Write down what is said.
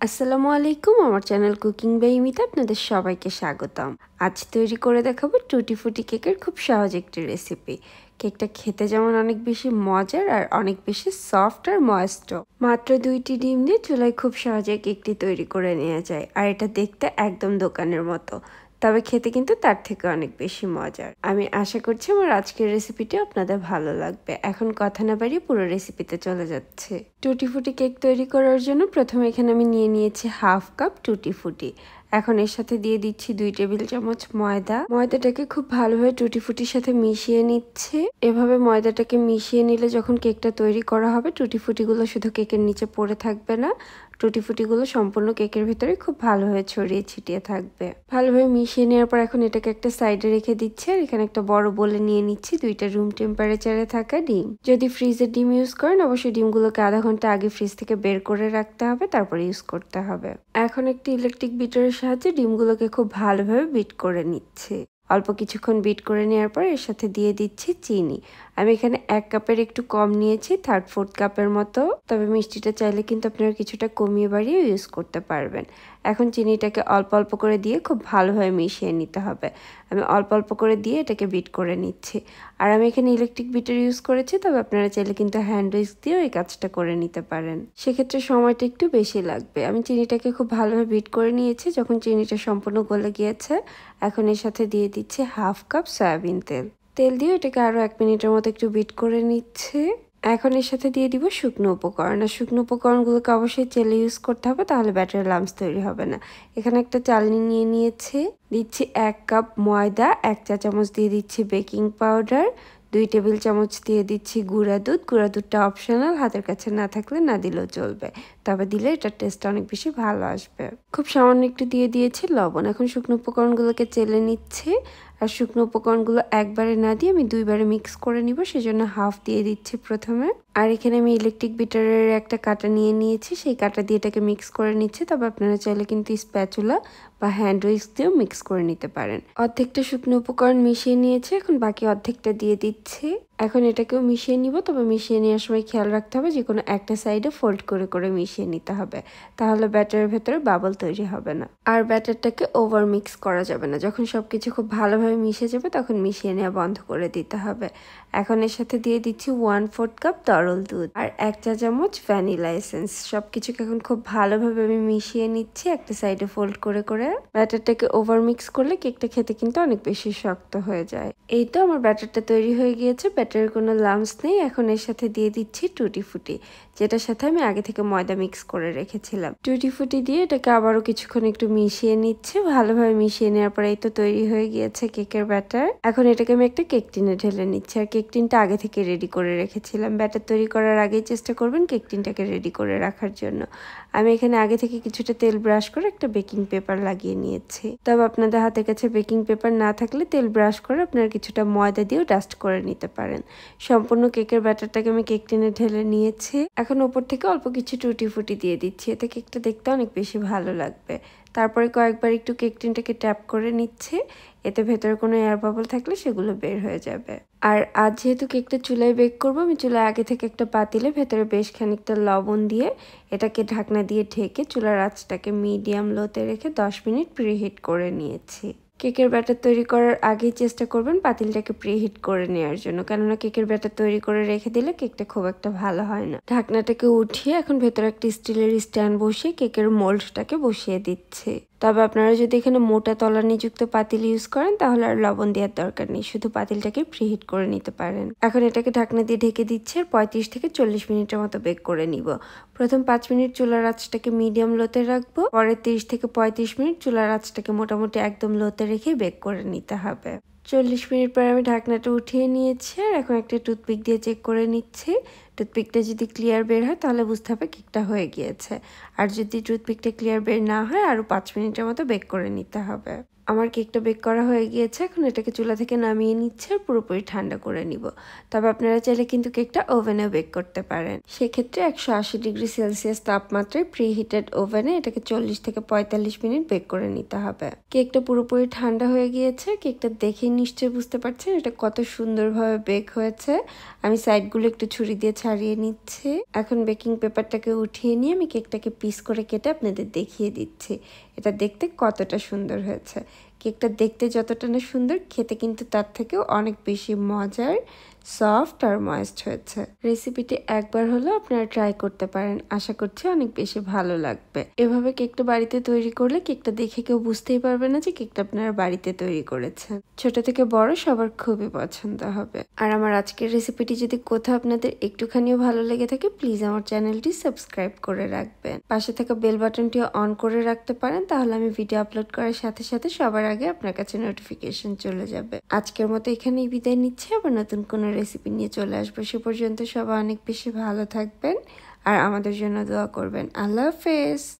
আসসালামু আলাইকুম, আমার চ্যানেল কুকিং বাই ইমিতে আপনাদের সবাইকে স্বাগতম। আজ তৈরি করে দেখাবো টুটি ফুটি কেকের খুব সহজ একটি রেসিপি। কেকটা খেতে যেমন অনেক বেশি মজার আর অনেক বেশি সফট আর ময়েস্ট। মাত্র 2টি ডিম দিয়ে চুলায় খুব সহজে কেকটি তৈরি করে নেওয়া যায়, আর এটা দেখতে একদম দোকানের মতো, তবে খেতে কিন্তু তার থেকে অনেক বেশি মজার। আমি আশা করছি আমার আজকের রেসিপিটি আপনাদের ভালো লাগবে। এখন কথা না বাড়িয়ে পুরো রেসিপিতে চলে যাচ্ছে। টুটি ফুটি কেক তৈরি করার জন্য প্রথমে এখানে আমি নিয়ে নিয়েছি হাফ কাপ টুটি ফুটি। এখন এর সাথে দিয়ে দিচ্ছি 2 টেবিল চামচ ময়দা। ময়দাটাকে খুব ভালোভাবে টুটি ফুটির সাথে মিশিয়ে নিচ্ছে। এভাবে ময়দাটাকে মিশিয়ে নিলে যখন কেকটা তৈরি করা হবে, টুটি ফুটিগুলো শুধু কেকের নিচে পড়ে থাকবে না, টুটি ফুটিগুলো সম্পূর্ণ কেকের ভিতরে খুব ভালোভাবে ছড়িয়ে ছিটিয়ে থাকবে। ভালোভাবে মিশিয়ে নেওয়ার পর এখন এটাকে একটা সাইডে রেখে দিচ্ছি। আর এখানে একটা বড় বলে নিয়ে নিচ্ছি 2টা রুম টেম্পারেচারে থাকা ডিম। যদি ফ্রিজের ডিম ইউজ করেন, অবশ্যই ডিমগুলোকে আধা ঘন্টা আগে ফ্রিজ থেকে বের করে রাখতে হবে, তারপরে ইউজ করতে হবে। এখন একটি ইলেকট্রিক বিটারের সাহায্যে ডিমগুলোকে খুব ভালোভাবে বিট করে নিচ্ছি। অল্প কিছুক্ষণ বিট করে নেওয়ার পর এর সাথে দিয়ে দিচ্ছি চিনি। আমি এখানে 1 কাপের একটু কম নিয়েছি, 3/4 কাপের মতো। তবে মিষ্টিটা চাইলে কিন্তু আপনারা কিছুটা কমিয়ে বাড়িয়ে ইউজ করতে পারবেন। এখন চিনিটাকে অল্প অল্প করে দিয়ে খুব ভালোভাবে মিশিয়ে নিতে হবে। আমি অল্প অল্প করে দিয়ে এটাকে বিট করে নিচ্ছি। আর আমি এখানে ইলেকট্রিক বিটার ইউজ করেছি, তবে আপনারা চাইলে কিন্তু হ্যান্ড উইস্ক দিয়েও এই কাজটা করে নিতে পারেন। সেক্ষেত্রে সময়টা একটু বেশি লাগবে। আমি চিনিটাকে খুব ভালোভাবে বিট করে নিয়েছি। যখন চিনিটা সম্পূর্ণ গলে গিয়েছে, এখন এর সাথে দিয়ে দিচ্ছি হাফ কাপ সয়াবিন তেল দিয়ে এটাকে আরো 1 মিনিটের মতো একটু বিট করে নিচ্ছে। এখন এর সাথে দিয়ে দিব শুকনো উপকরণ। আর শুকনো উপকরণগুলোকে অবশ্যই চেলে ইউজ করতে হবে, তাহলে ব্যাটার লাম্পস তৈরি হবে না। এখানে একটা চালনি নিয়ে নিয়েছি, দিচ্ছি 1 কাপ ময়দা, 1 চা চামচ দিয়ে দিচ্ছি বেকিং পাউডার, 2 টেবিল চামচ দিয়ে দিচ্ছি গুঁড়া দুধ। গুঁড়া দুধটা অপশনাল, হাতের কাছে না থাকলে না দিলেও চলবে, তবে দিলে এটার টেস্ট অনেক বেশি ভালো আসবে। খুব সামান্য একটু দিয়ে দিয়েছি লবণ। এখন শুকনো উপকরণগুলোকে চেলে নিচ্ছি। আর শুকনো উপকরণগুলো একবারে না দিয়ে আমি 2 বারে মিক্স করে নিব, সেজন্য হাফ দিয়ে দিচ্ছি প্রথমে। আর এখানে আমি ইলেকট্রিক বিটারের একটা কাঁটা নিয়ে নিয়েছি, সেই কাঁটা দিয়ে এটাকে মিক্স করে নিচ্ছি। তবে আপনারা চাইলে কিন্তু স্প্যাচুলা বা হ্যান্ড উইস্ক দিয়েও মিক্স করে নিতে পারেন। অর্ধেকটা শুকনো উপকরণ মিশিয়ে নিয়েছি, এখন বাকি অর্ধেকটা দিয়ে দিচ্ছি। এখন এটাকেও মিশিয়ে নিব, তবে মিশিয়ে নেওয়ার সময় খেয়াল রাখতে হবে যে কোনো একটা সাইডে ফোল্ড করে করে মিশিয়ে নিতে হবে, তাহলে ব্যাটারের ভেতরে বাবল তৈরি হবে না। আর ব্যাটারটাকে ওভার মিক্স করা যাবে না। যখন সবকিছু খুব ভালোভাবে মিশে যাবে, তখন মিশিয়ে নেওয়া বন্ধ করে দিতে হবে। এখন এর সাথে দিয়ে দিচ্ছি 1/4 কাপ তরল দুধ আর 1 চা চামচ ভ্যানিলা এসেন্স। সবকিছুকে এখন খুব ভালোভাবে আমি মিশিয়ে নিচ্ছি একটা সাইডে ফোল্ড করে করে। ব্যাটারটাকে ওভার মিক্স করলে কেকটা খেতে কিন্তু অনেক বেশি শক্ত হয়ে যায়। এই তো আমার ব্যাটারটা তৈরি হয়ে গিয়েছে, ব্যাটারের কোনো লাম্পস নেই। এখন এর সাথে দিয়ে দিচ্ছি টুটি ফুটি, যেটার সাথে আমি আগে থেকে ময়দা মিক্স করে রেখেছিলাম। টুটি ফুটি দিয়ে এটাকে আবারও কিছুক্ষণ একটু মিশিয়ে নিচ্ছে। ভালোভাবে মিশিয়ে নেওয়ার পরে এই তো তৈরি হয়ে গিয়েছে কেকের ব্যাটার। এখন এটাকে আমি একটা কেক টিনে ঢেলে নিচ্ছি। আর কেক টিনটা আগে থেকে রেডি করে রেখেছিলাম। ব্যাটার তৈরি করার আগেই চেষ্টা করবেন কেক টিনটাকে রেডি করে রাখার জন্য। আমি এখানে আগে থেকে কিছুটা তেল ব্রাশ করে একটা বেকিং পেপার লাগিয়ে নিয়েছি। তবে আপনাদের হাতের কাছে বেকিং পেপার না থাকলে তেল ব্রাশ করে আপনারা কিছুটা ময়দা দিয়েও ডাস্ট করে নিতে পারেন। সম্পূর্ণ কেকের ব্যাটারটাকে আমি কেক টিনে ঢেলে নিয়েছি। এখন ওপর থেকে অল্প কিছু টুটি ফুটি দিয়ে দিচ্ছি, এতে কেকটা দেখতে অনেক বেশি ভালো লাগবে। তারপরে কয়েকবার একটু কেক টিনটাকে ট্যাপ করে নিচ্ছে, এতে ভেতরে কোনো এয়ার বাবল থাকলে সেগুলো বের হয়ে যাবে। আর আজ যেহেতু কেকটা চুলায় বেক করবো, আমি চুলায় আগে থেকে একটা পাতিলে ভেতরে বেশ খানিকটা লবণ দিয়ে এটাকে ঢাকনা দিয়ে ঢেকে চুলার আঁচটাকে মিডিয়াম লোতে রেখে 10 মিনিট প্রিহিট করে নিয়েছি। কেকের ব্যাটার তৈরি করার আগেই চেষ্টা করবেন পাতিলটাকে প্রিহিট করে নেওয়ার জন্য, কেননা কেকের ব্যাটার তৈরি করে রেখে দিলে কেকটা খুব একটা ভালো হয় না। ঢাকনাটাকে উঠিয়ে এখন ভেতরে একটা স্টিলের স্ট্যান্ড বসিয়ে কেকের মোল্ডটাকে বসিয়ে দিচ্ছে। তবে আপনারা যদি এখানে মোটা তলানিযুক্ত পাতিল ইউজ করেন, তাহলে আর লবণ দেওয়ার দরকার নেই, শুধু পাতিলটাকে প্রিহিট করে নিতে পারেন। এখন এটাকে ঢাকনা দিয়ে ঢেকে দিচ্ছে, 35 থেকে 40 মিনিটের মতো বেক করে নিব। প্রথম 5 মিনিট চুলার আঁচটাকে মিডিয়াম লোতে রাখবো, পরে 30 থেকে 35 মিনিট চুলার আঁচটাকে মোটামুটি একদম লোতে রেখে বেক করে নিতে হবে। 40 মিনিট পরে আমি ঢাকনাটা উঠিয়ে নিয়েছি। আর এখন একটা টুথপিক দিয়ে চেক করে নিচ্ছি। টুথপিকটা যদি ক্লিয়ার বের হয়, তাহলে বুঝতে হবে কেকটা হয়ে গিয়েছে। আর যদি টুথপিকটা ক্লিয়ার বের না হয়, আরও 5 মিনিটের মতো বেক করে নিতে হবে। আমার কেকটা বেক করা হয়ে গিয়েছে, এখন এটাকে চুলা থেকে নামিয়ে নিচ্ছে আর পুরোপুরি ঠান্ডা করে নিব। তবে আপনারা চাইলে কিন্তু কেকটা ওভেনে বেক করতে পারেন। সেক্ষেত্রে 180°C তাপমাত্রায় প্রিহিটেড ওভেনে এটাকে 40 থেকে 45 মিনিট বেক করে নিতে হবে। কেকটা পুরোপুরি ঠান্ডা হয়ে গিয়েছে, কেকটা দেখেই নিশ্চয়ই বুঝতে পারছেন এটা কত সুন্দরভাবে বেক হয়েছে। আমি সাইডগুলো একটু ছুরি দিয়ে ছাড়িয়ে নিচ্ছি। এখন বেকিং পেপারটাকে উঠিয়ে নিয়ে আমি কেকটাকে পিস করে কেটে আপনাদের দেখিয়ে দিচ্ছি এটা দেখতে কতটা সুন্দর হয়েছে। কেকটা দেখতে যতটা না সুন্দর, খেতে কিন্তু তার থেকেও অনেক বেশি মজার, সফট আর ময়েস্ট হয়েছে। রেসিপিটি একবার হলেও আপনারা ট্রাই করতে পারেন, আশা করছি অনেক বেশি ভালো লাগবে। এভাবে কেকটা বাড়িতে তৈরি করলে কেকটা দেখে কেউ বুঝতেই পারবে না যে কেকটা আপনারা বাড়িতে তৈরি করেছেন। ছোট থেকে বড় সবার খুবই পছন্দ হবে। আর আমার আজকের রেসিপিটি যদি কোথাও আপনাদের একটুখানিও ভালো লেগে থাকে, প্লিজ আমার চ্যানেলটি সাবস্ক্রাইব করে রাখবেন। পাশে থাকা বেল বাটনটিও অন করে রাখতে পারেন, তাহলে আমি ভিডিও আপলোড করার সাথে সাথে সবার আগে আপনার কাছে নোটিফিকেশন চলে যাবে। আজকের মতো এখানেই বিদায় নিচ্ছি, আবার নতুন কোনো রেসিপি নিয়ে চলে আসবো। সে পর্যন্ত সবাই অনেক বেশি ভালো থাকবেন আর আমাদের জন্য দোয়া করবেন। আল্লাহ হাফেজ।